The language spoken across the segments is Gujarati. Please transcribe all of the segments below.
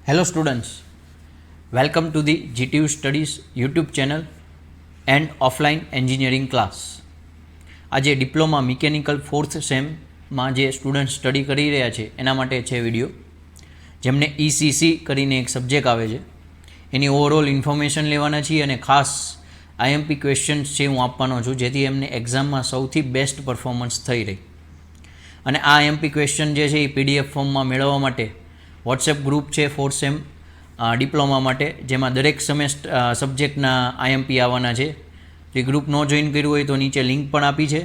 Hello students, welcome to the GTU Studies YouTube channel and offline engineering class. આજે ડિપ્લોમા મિકેનિકલ ફોર્થ સેમમાં જે સ્ટુડન્ટ સ્ટડી કરી રહ્યા છે એના માટે છે વિડીયો, જેમને ECC કરીને એક સબ્જેક્ટ આવે છે એની ઓવરઓલ ઇન્ફોર્મેશન લેવાના છીએ અને ખાસ IMP ક્વેશ્ચન્સ છે હું આપવાનો છું, જેથી એમને એક્ઝામમાં સૌથી બેસ્ટ પરફોર્મન્સ થઈ રહી. અને આ IMP ક્વેશ્ચન જે છે એ PDF ફોર્મમાં મેળવવા માટે વોટ્સએપ ગ્રુપ છે ફોર્થ સેમ ડિપ્લોમા માટે, જેમાં દરેક સબ્જેક્ટના IMP આવવાના છે. જે ગ્રુપ ન જોઈન કર્યું હોય તો નીચે લિંક પણ આપી છે,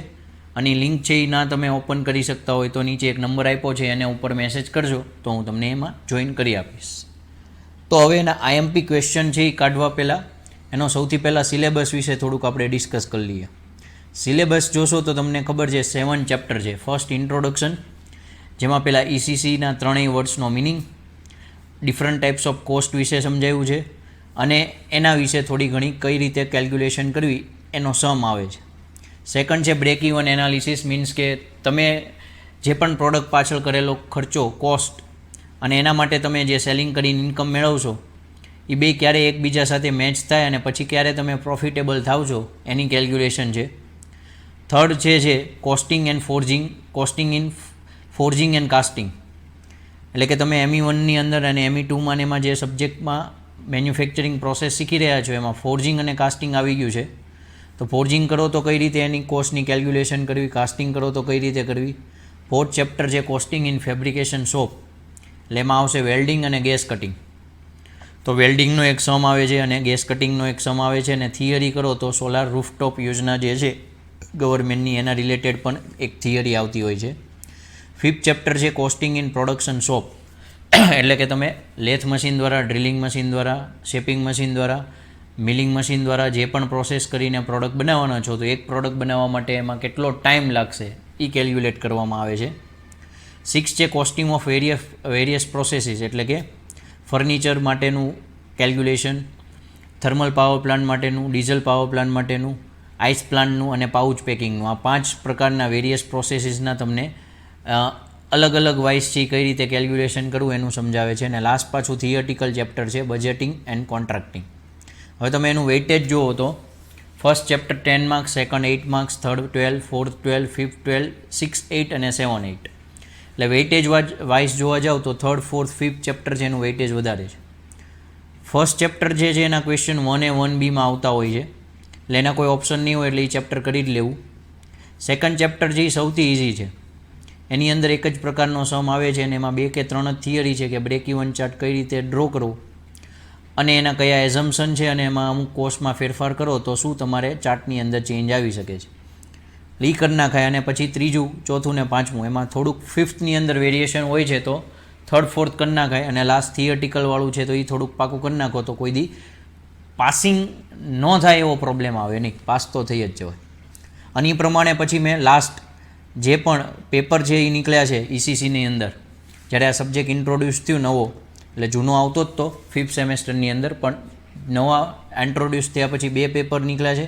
અને લિંક છે એ ના તમે ઓપન કરી શકતા હોય તો નીચે એક નંબર આપ્યો છે એને ઉપર મેસેજ કરજો તો હું તમને એમાં જોઈન કરી આપીશ. તો હવે એના IMP ક્વેશ્ચન છે એ કાઢવા પહેલાં એનો સૌથી પહેલાં સિલેબસ વિશે થોડુંક આપણે ડિસ્કસ કરી લઈએ. સિલેબસ જોશો તો તમને ખબર છે 7 ચેપ્ટર છે. ફર્સ્ટ ઇન્ટ્રોડક્શન, જેમાં પહેલાં ECCના ત્રણેય વર્ડ્સનો meaning, different types of cost વિશે સમજાવ્યું છે, અને એના વિશે થોડી ઘણી કઈ રીતે કેલ્ક્યુલેશન કરવી એનો સમ આવે છે. સેકન્ડ છે બ્રેક ઇવન એનાલિસિસ, મીન્સ કે તમે જે પણ પ્રોડક્ટ પાછળ કરેલો ખર્ચો, કોસ્ટ, અને એના માટે તમે જે સેલિંગ કરીને ઇન્કમ મેળવશો એ બે ક્યારે એકબીજા સાથે મેચ થાય અને પછી ક્યારે તમે પ્રોફિટેબલ થાવ છો એની કેલ્ક્યુલેશન છે. થર્ડ છે costing and forging, costing in forging and casting, એટલે કે તમે ME1ની અંદર અને ME2માં એમાં જે સબ્જેક્ટમાં મેન્યુફેક્ચરિંગ પ્રોસેસ શીખી રહ્યા છો એમાં ફોર્જિંગ અને કાસ્ટિંગ આવી ગયું છે. તો ફોર્જિંગ કરો તો કઈ રીતે એની કોસ્ટની કેલ્ક્યુલેશન કરવી, કાસ્ટિંગ કરો તો કઈ રીતે કરવી. ફોર્થ ચેપ્ટર છે કોસ્ટિંગ ઇન ફેબ્રિકેશન શોપ, એટલે એમાં આવશે વેલ્ડિંગ અને ગેસ કટિંગ. તો વેલ્ડિંગનો એક સમ આવે છે અને ગેસ કટિંગનો એક સમ આવે છે, અને થિયરી કરો તો સોલાર રૂફટોપ યોજના જે છે ગવર્મેન્ટની એના રિલેટેડ પણ એક થિયરી આવતી હોય છે. ફિફ્થ ચેપ્ટર છે કોસ્ટિંગ ઇન પ્રોડક્શન શોપ, એટલે કે તમે લેથ મશીન દ્વારા, ડ્રિલિંગ મશીન દ્વારા, શેપિંગ મશીન દ્વારા, મિલિંગ મશીન દ્વારા જે પણ પ્રોસેસ કરીને પ્રોડક્ટ બનાવવાના છો તો એક પ્રોડક્ટ બનાવવા માટે એમાં કેટલો ટાઈમ લાગશે એ કેલ્ક્યુલેટ કરવામાં આવે છે. સિક્સ છે કોસ્ટિંગ ઓફ વેરિયસ પ્રોસેસીસ, એટલે કે ફર્નિચર માટેનું કેલ્ક્યુલેશન, થર્મલ પાવર પ્લાન્ટ માટેનું, ડીઝલ પાવર પ્લાન્ટ માટેનું, આઈસ પ્લાન્ટનું અને પાઉચ પેકિંગનું. આ 5 પ્રકારના વેરિયસ પ્રોસેસીસના તમને અલગ અલગ વાઇઝ છે કઈ રીતે કેલ્ક્યુલેશન કરવું એનું સમજાવે છે. અને લાસ્ટ પાછું થિયરિટિકલ ચેપ્ટર છે બજેટિંગ એન્ડ કોન્ટ્રાક્ટિંગ. હવે તમે એનું વેઇટેજ જુઓ તો first chapter 10 marks, second 8 marks, third 12, fourth 12, fifth 12, 6, 8 અને 7, 8. એટલે વેઇટેજ વાઇઝ જોવા જાવ તો થર્ડ, ફોર્થ, ફિફ્થ ચેપ્ટર છે એનું વેઇટેજ વધારે છે. ફર્સ્ટ ચેપ્ટર જે છે એના ક્વેશ્ચન 1A 1Bમાં આવતા હોય છે, એટલે એના કોઈ ઓપ્શન નહીં હોય એટલે એ ચેપ્ટર કરી જ લેવું. સેકન્ડ ચેપ્ટર જે સૌથી ઇઝી છે, એની અંદર એક જ પ્રકારનો સમ આવે છે અને એમાં 2 કે 3 જ થિયરી છે કે બ્રેક ઇવન ચાર્ટ કઈ રીતે ડ્રો કરવો અને એના કયા એઝમ્પશન છે અને એમાં અમુક કોસ્ટમાં ફેરફાર કરો તો શું તમારે ચાર્ટની અંદર ચેન્જ આવી શકે છે, એ કરી નાખાય. અને પછી ત્રીજું, ચોથું ને પાંચમું એમાં થોડુંક ફિફ્થની અંદર વેરિએશન હોય છે તો થર્ડ, ફોર્થ કરી નાખાય, અને લાસ્ટ થિયરિટિકલવાળું છે તો એ થોડુંક પાકું કરી નાખો તો કોઈ દી પાસિંગ ન થાય એવો પ્રોબ્લેમ આવે નહીં, પાસ તો થઈ જ જવાય. અને એ પ્રમાણે પછી મેં લાસ્ટ જે પણ પેપર છે એ નીકળ્યા છે ECCની અંદર, જ્યારે આ સબ્જેક્ટ ઇન્ટ્રોડ્યુસ થયું નવો, એટલે જૂનો આવતો જ તો ફિફ્થ સેમેસ્ટરની અંદર, પણ નવા ઇન્ટ્રોડ્યુસ થયા પછી 2 પેપર નીકળ્યા છે,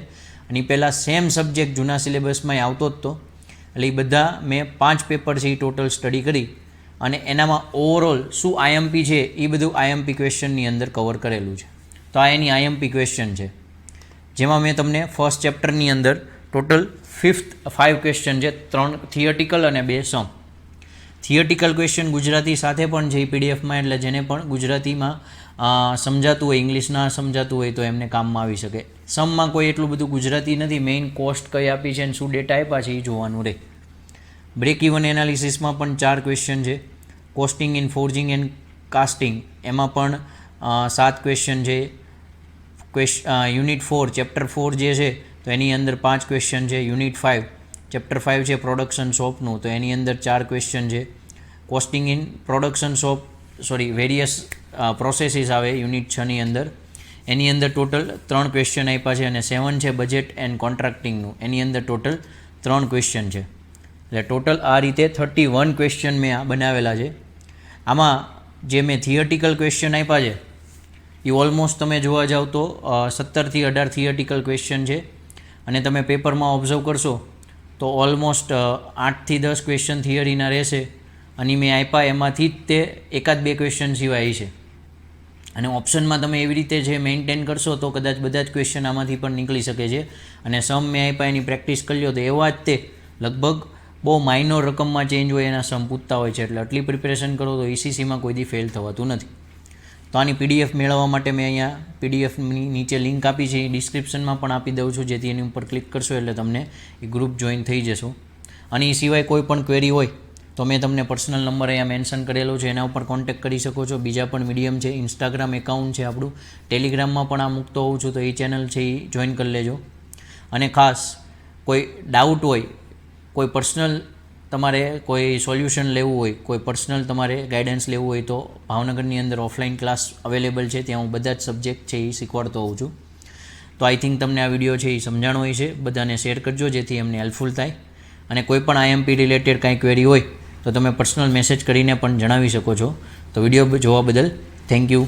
અને પહેલાં સેમ સબ્જેક્ટ જૂના સિલેબસમાં આવતો જ તો. એટલે એ બધા મેં 5 પેપર છે એ ટોટલ સ્ટડી કરી અને એનામાં ઓવરઓલ શું IMP છે એ બધું IMP ક્વેશ્ચનની અંદર કવર કરેલું છે. તો આ એની IMP ક્વેશ્ચન છે, જેમાં મેં તમને ફર્સ્ટ ચેપ્ટરની અંદર ટોટલ 5 ક્વેશ્ચન છે, 3 થિયરિટિકલ અને 2 સમ. થિયરિટિકલ ક્વેશ્ચન ગુજરાતી સાથે પણ છે PDFમાં, એટલે જેને પણ ગુજરાતીમાં સમજાતું હોય, ઇંગ્લિશ ના સમજાતું હોય તો એમને કામમાં આવી શકે. સમમાં કોઈ એટલું બધું ગુજરાતી નથી, મેઇન કોસ્ટ કઈ આપી છે અને શું ડેટા આપ્યા છે એ જોવાનું રહે. બ્રેક ઇવન એનાલિસિસમાં પણ 4 ક્વેશ્ચન છે. Costing in forging and casting એમાં પણ 7 ક્વેશ્ચન છે. યુનિટ 4 ચેપ્ટર 4 જે છે તો એની અંદર 5 ક્વેશ્ચન છે. યુનિટ 5 ચેપ્ટર 5 છે પ્રોડક્શન શોપનું, તો એની અંદર 4 ક્વેશ્ચન છે. Costing in production shop various processes આવે યુનિટ 6ની અંદર, એની અંદર ટોટલ 3 ક્વેશ્ચન આપ્યા છે. અને 7 છે બજેટ એન્ડ કોન્ટ્રાક્ટિંગનું, એની અંદર ટોટલ 3 ક્વેશ્ચન છે. એટલે ટોટલ આ રીતે 31 ક્વેશ્ચન મેં આ બનાવેલા છે. આમાં જે મેં થિયરિટિકલ ક્વેશ્ચન આપ્યા છે એ ઓલમોસ્ટ તમે જોવા જાઓ તો 17 થી 18 થિયરિટિકલ ક્વેશ્ચન છે, અને તમે પેપરમાં ઓબ્ઝર્વ કરશો તો ઓલમોસ્ટ 8 થી 10 ક્વેશ્ચન થિયરીના રહેશે, અને મેં આપ્યા એમાંથી જ તે 1-2 ક્વેશ્ચન સિવાય છે. અને ઓપ્શનમાં તમે એવી રીતે જે મેન્ટેન કરશો તો કદાચ બધા જ ક્વેશ્ચન આમાંથી પણ નીકળી શકે છે. અને સમ મેં આપ્યા એની પ્રેક્ટિસ કરી લો તો એવા જ તે લગભગ બહુ માઇનોર રકમમાં ચેન્જ હોય એના સમ પૂછતા હોય છે. એટલે આટલી પ્રિપેરેશન કરો તો ECCમાં કોઈ દી ફેલ થવાતું નથી. તો આની PDF મેળવવા માટે મેં અહીંયા PDFની નીચે લિંક આપી છે, એ ડિસ્ક્રિપ્શનમાં પણ આપી દઉં છું, જેથી એની ઉપર ક્લિક કરશો એટલે તમને એ ગ્રુપ જોઈન થઈ જશો. અને એ સિવાય કોઈ પણ ક્વેરી હોય તો મેં તમને પર્સનલ નંબર અહીંયા મેન્શન કરેલો છે, એના ઉપર કોન્ટેક્ટ કરી શકો છો. બીજા પણ મીડિયમ છે, ઇન્સ્ટાગ્રામ એકાઉન્ટ છે આપણું, ટેલિગ્રામમાં પણ આ મૂકતો હોઉં છું, તો એ ચેનલ છે એ જોઈન કરી લેજો. અને ખાસ કોઈ ડાઉટ હોય, કોઈ પર્સનલ તમારે કોઈ સોલ્યુશન લેવું હોય, કોઈ પર્સનલ તમારે ગાઈડન્સ લેવું હોય તો ભાવનગરની અંદર ઓફલાઈન ક્લાસ અવેલેબલ છે, ત્યાં હું બધા જ સબ્જેક્ટ છે એ શીખવાડતો હોઉં છું. તો આઈ થિંક તમને આ વિડીયો છે એ સમજાણો હોય છે, બધાને શેર કરજો જેથી એમને હેલ્પફુલ થાય. અને કોઈ પણ IMP રિલેટેડ કાંઈ ક્વેરી હોય તો તમે પર્સનલ મેસેજ કરીને પણ જણાવી શકો છો. તો વિડીયો જોવા બદલ થેન્ક યુ.